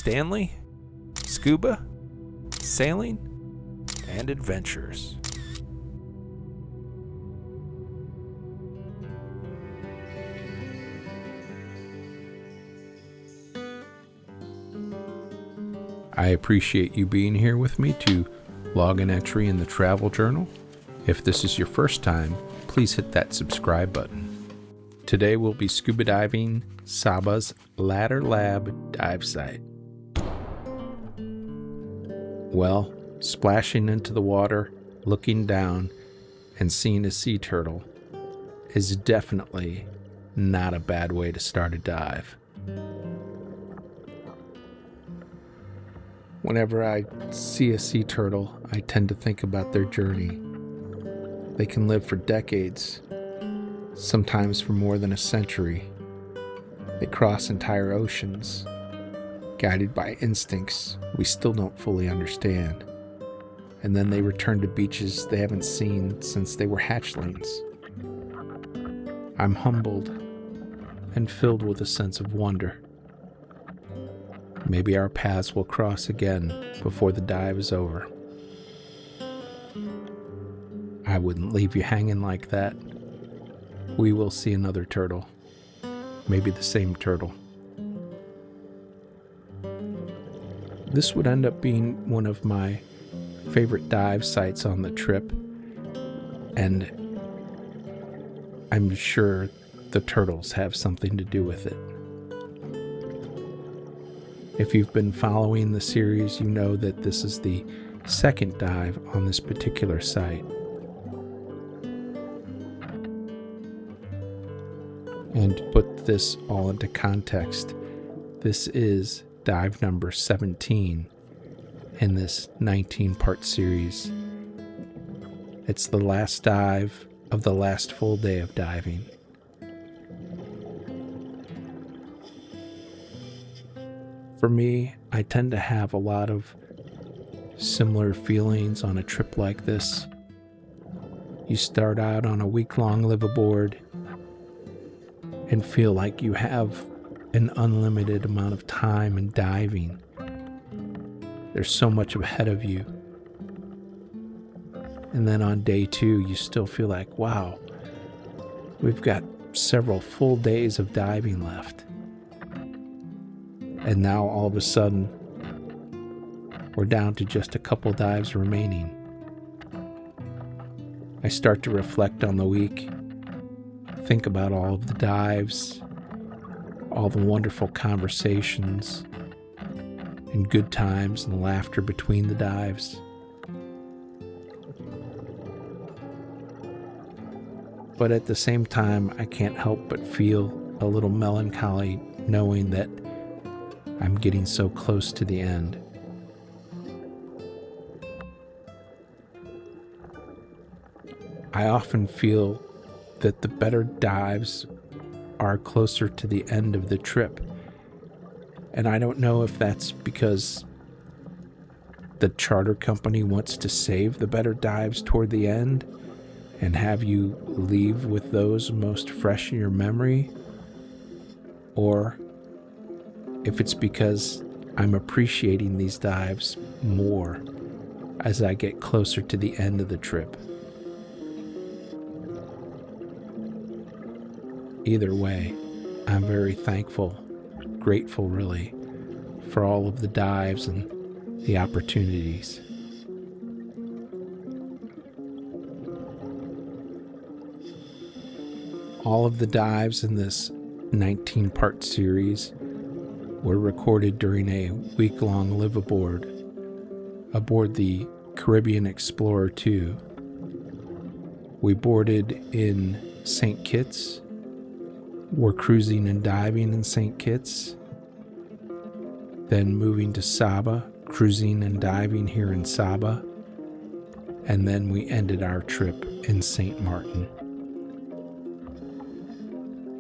Stanley, Scuba, Sailing, and Adventures. I appreciate you being here with me to log an entry in the travel journal. If this is your first time, please hit that subscribe button. Today we'll be scuba diving Saba's Ladder Lab dive site. Well, splashing into the water, looking down, and seeing a sea turtle is definitely not a bad way to start a dive. Whenever I see a sea turtle, I tend to think about their journey. They can live for decades, sometimes for more than a century. They cross entire oceans, guided by instincts we still don't fully understand. And then they return to beaches they haven't seen since they were hatchlings. I'm humbled and filled with a sense of wonder. Maybe our paths will cross again before the dive is over. I wouldn't leave you hanging like that. We will see another turtle. Maybe the same turtle. This would end up being one of my favorite dive sites on the trip, and I'm sure the turtles have something to do with it. If you've been following the series, you know that this is the second dive on this particular site. And to put this all into context, this is dive number 17 in this 19-part series. It's the last dive of the last full day of diving. For me, I tend to have a lot of similar feelings on a trip like this. You start out on a week-long liveaboard and feel like you have an unlimited amount of time in diving. There's so much ahead of you. And then on day 2, you still feel like, wow, we've got several full days of diving left. And now all of a sudden, we're down to just a couple dives remaining. I start to reflect on the week, think about all of the dives, all the wonderful conversations, and good times and laughter between the dives. But at the same time, I can't help but feel a little melancholy knowing that I'm getting so close to the end. I often feel that the better dives are closer to the end of the trip. And I don't know if that's because the charter company wants to save the better dives toward the end and have you leave with those most fresh in your memory, or if it's because I'm appreciating these dives more as I get closer to the end of the trip. Either way, I'm very thankful, grateful really, for all of the dives and the opportunities. All of the dives in this 19-part series were recorded during a week-long liveaboard aboard the Caribbean Explorer 2. We boarded in St. Kitts. We're cruising and diving in St. Kitts. Then moving to Saba, cruising and diving here in Saba. And then we ended our trip in St. Martin.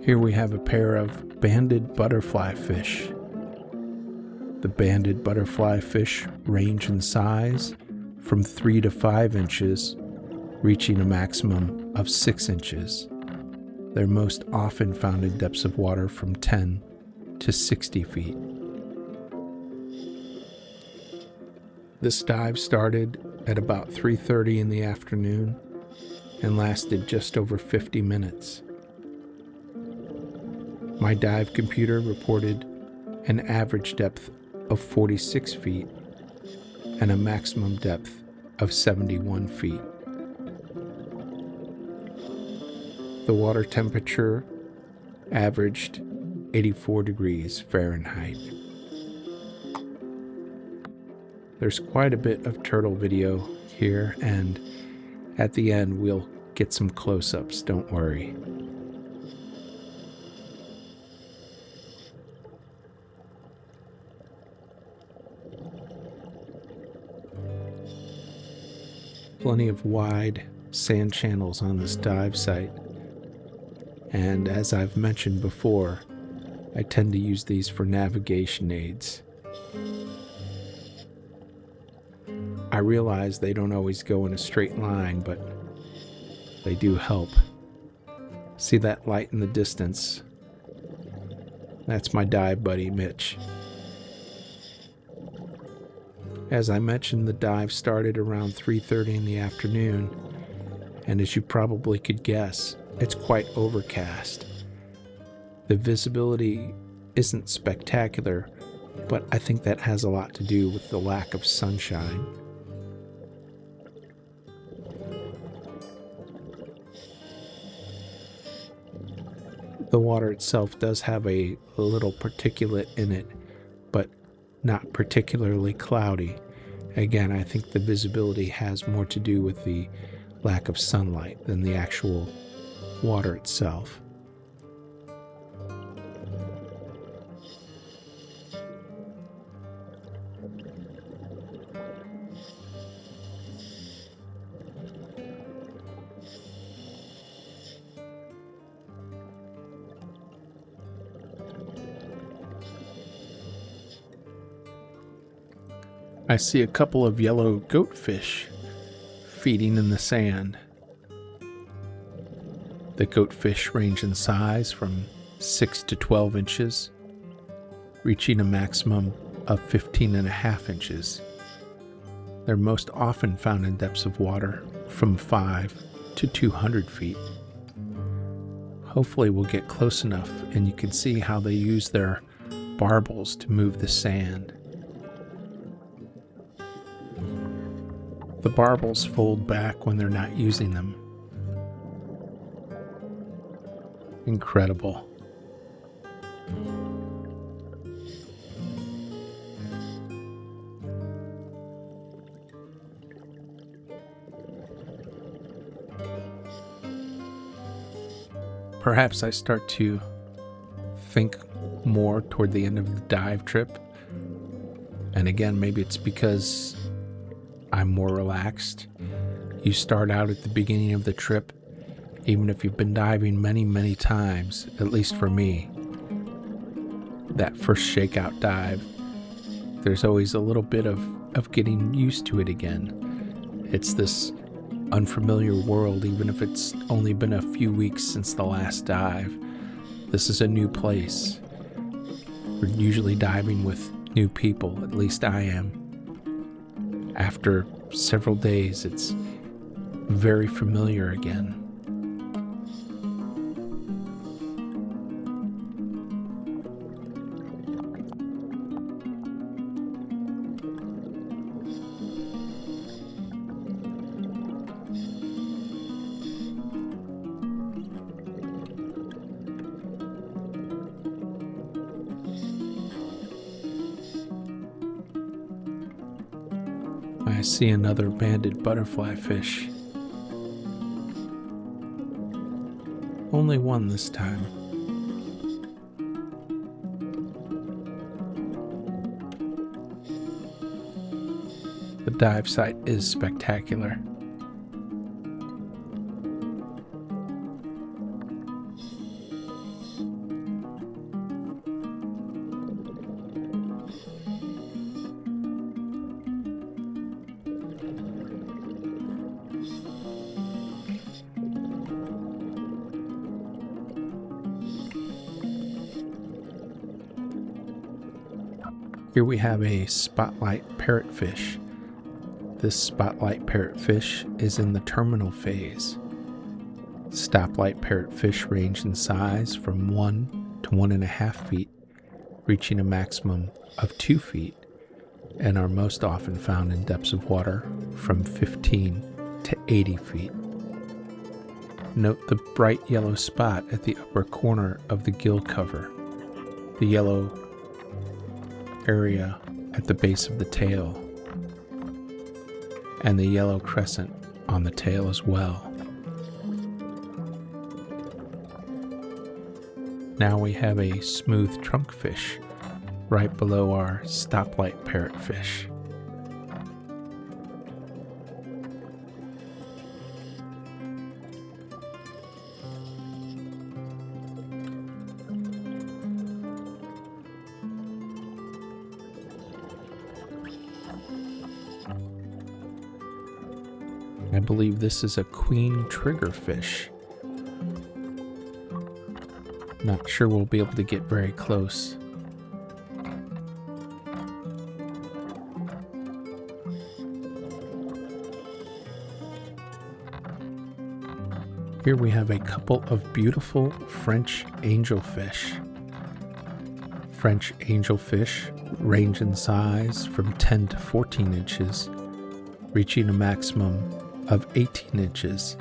Here we have a pair of banded butterflyfish. The banded butterflyfish range in size from 3 to 5 inches, reaching a maximum of 6 inches. They're most often found in depths of water from 10 to 60 feet. This dive started at about 3:30 in the afternoon and lasted just over 50 minutes. My dive computer reported an average depth of 46 feet and a maximum depth of 71 feet. The water temperature averaged 84 degrees Fahrenheit. There's quite a bit of turtle video here, and at the end we'll get some close-ups, don't worry. Plenty of wide sand channels on this dive site, and as I've mentioned before, I tend to use these for navigation aids. I realize they don't always go in a straight line, but they do help. See that light in the distance? That's my dive buddy, Mitch. As I mentioned, the dive started around 3:30 in the afternoon, and as you probably could guess, it's quite overcast. The visibility isn't spectacular, but I think that has a lot to do with the lack of sunshine. The water itself does have a little particulate in it, but not particularly cloudy. Again, I think the visibility has more to do with the lack of sunlight than the actual water itself. I see a couple of yellow goatfish feeding in the sand. The goatfish range in size from 6 to 12 inches, reaching a maximum of 15.5 inches. They're most often found in depths of water from 5 to 200 feet. Hopefully we'll get close enough and you can see how they use their barbels to move the sand. The barbels fold back when they're not using them. Incredible. Perhaps I start to think more toward the end of the dive trip. And again, maybe it's because I'm more relaxed. You start out at the beginning of the trip, even if you've been diving many, many times, at least for me. That first shakeout dive, there's always a little bit of getting used to it again. It's this unfamiliar world, even if it's only been a few weeks since the last dive. This is a new place. We're usually diving with new people, at least I am. After several days, it's very familiar again. I see another banded butterflyfish. Only one this time. The dive site is spectacular. Here we have a spotlight parrotfish this spotlight parrotfish is in the terminal phase. Stoplight parrotfish range in size from 1 to 1.5 feet, reaching a maximum of 2 feet, and are most often found in depths of water from 15 to 80 feet. Note the bright yellow spot at the upper corner of the gill cover, the yellow area at the base of the tail, and the yellow crescent on the tail as well. Now we have a smooth trunkfish right below our stoplight parrotfish. I believe this is a queen triggerfish. Not sure we'll be able to get very close. Here we have a couple of beautiful French angelfish. French angelfish range in size from 10 to 14 inches, reaching a maximum of 18 inches,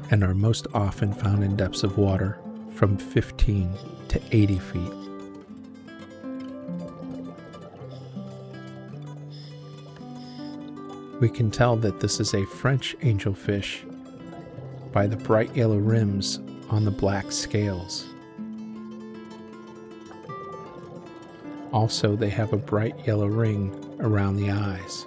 and are most often found in depths of water from 15 to 80 feet. We can tell that this is a French angelfish by the bright yellow rims on the black scales. Also, they have a bright yellow ring around the eyes.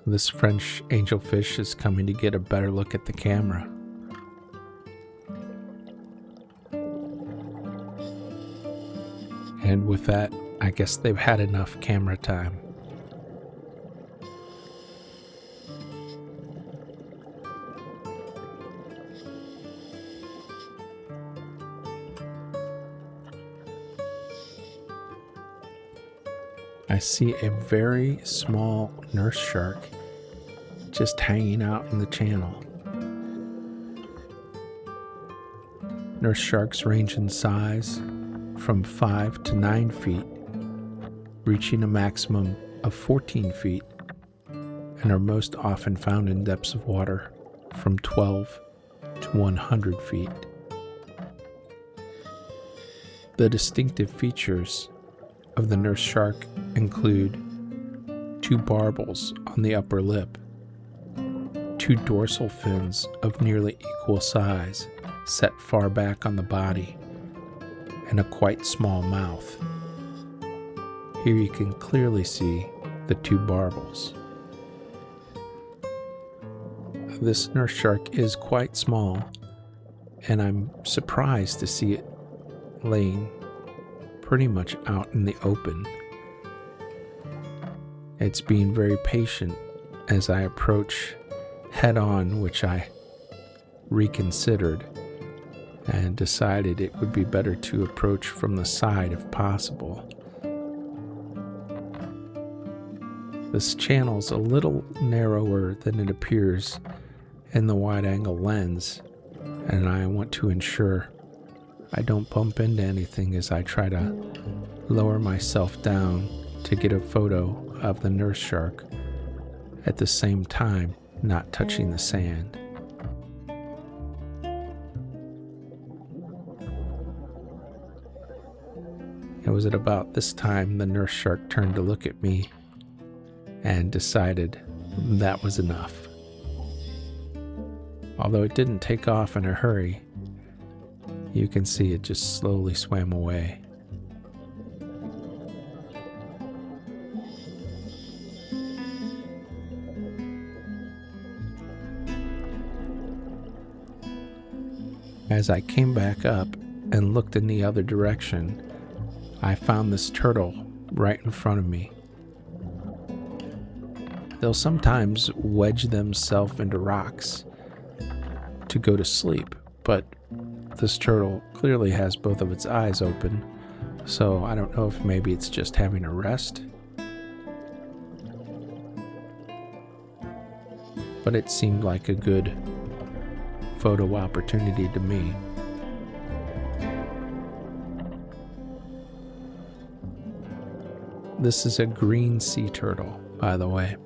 This French angelfish is coming to get a better look at the camera. And with that, I guess they've had enough camera time. I see a very small nurse shark just hanging out in the channel. Nurse sharks range in size from 5 to 9 feet, reaching a maximum of 14 feet, and are most often found in depths of water from 12 to 100 feet. The distinctive features of the nurse shark include 2 barbels on the upper lip, 2 dorsal fins of nearly equal size set far back on the body, and a quite small mouth. Here you can clearly see the 2 barbels. This nurse shark is quite small, and I'm surprised to see it laying pretty much out in the open. It's being very patient as I approach head on, which I reconsidered and decided it would be better to approach from the side if possible. This channel's a little narrower than it appears in the wide-angle lens, and I want to ensure I don't bump into anything as I try to lower myself down to get a photo of the nurse shark, at the same time not touching the sand. It was at about this time the nurse shark turned to look at me and decided That was enough. Although it didn't take off in a hurry, you can see it just slowly swam away. As I came back up and looked in the other direction, I found this turtle right in front of me. They'll sometimes wedge themselves into rocks to go to sleep, but this turtle clearly has both of its eyes open, so I don't know if maybe it's just having a rest. But it seemed like a good photo opportunity to me. This is a green sea turtle, by the way.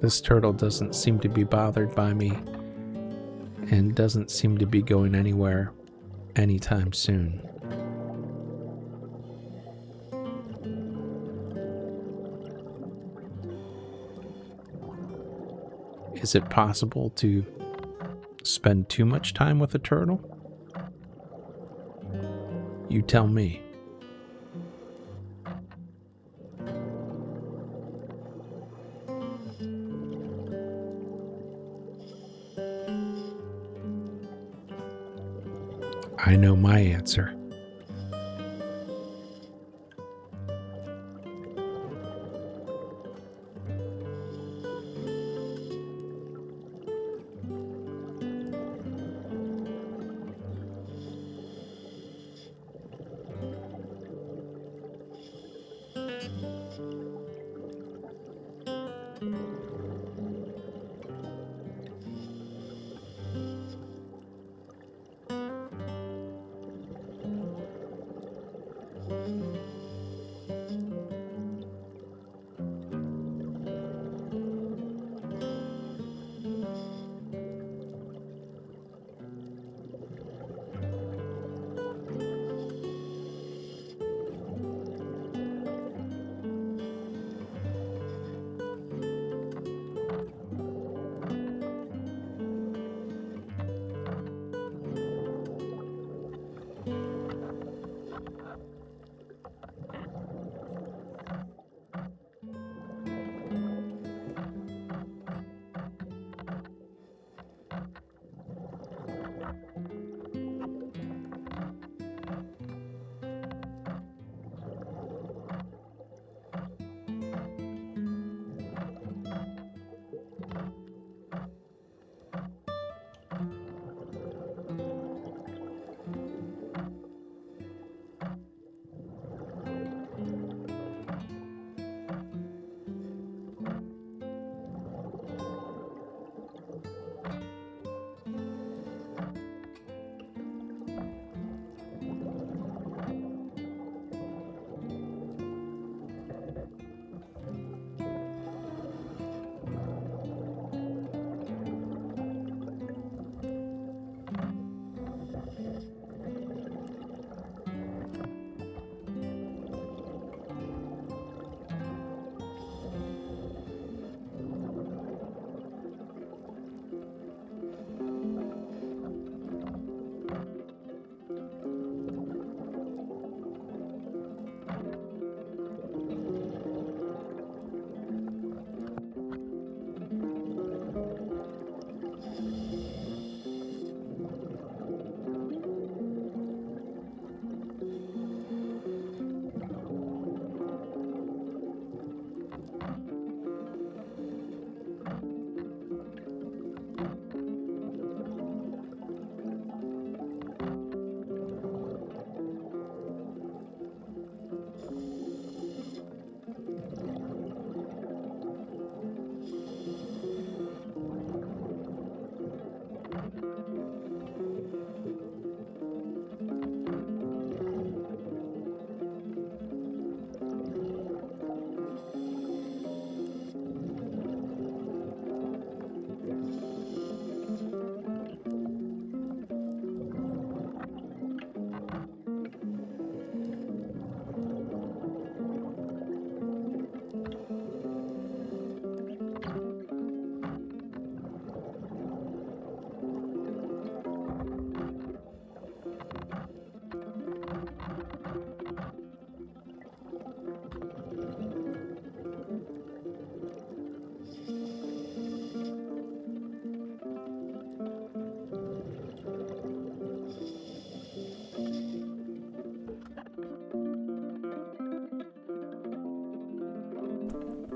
This turtle doesn't seem to be bothered by me and doesn't seem to be going anywhere anytime soon. Is it possible to spend too much time with a turtle? You tell me. I know my answer.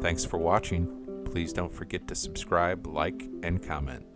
Thanks for watching. Please don't forget to subscribe, like, and comment.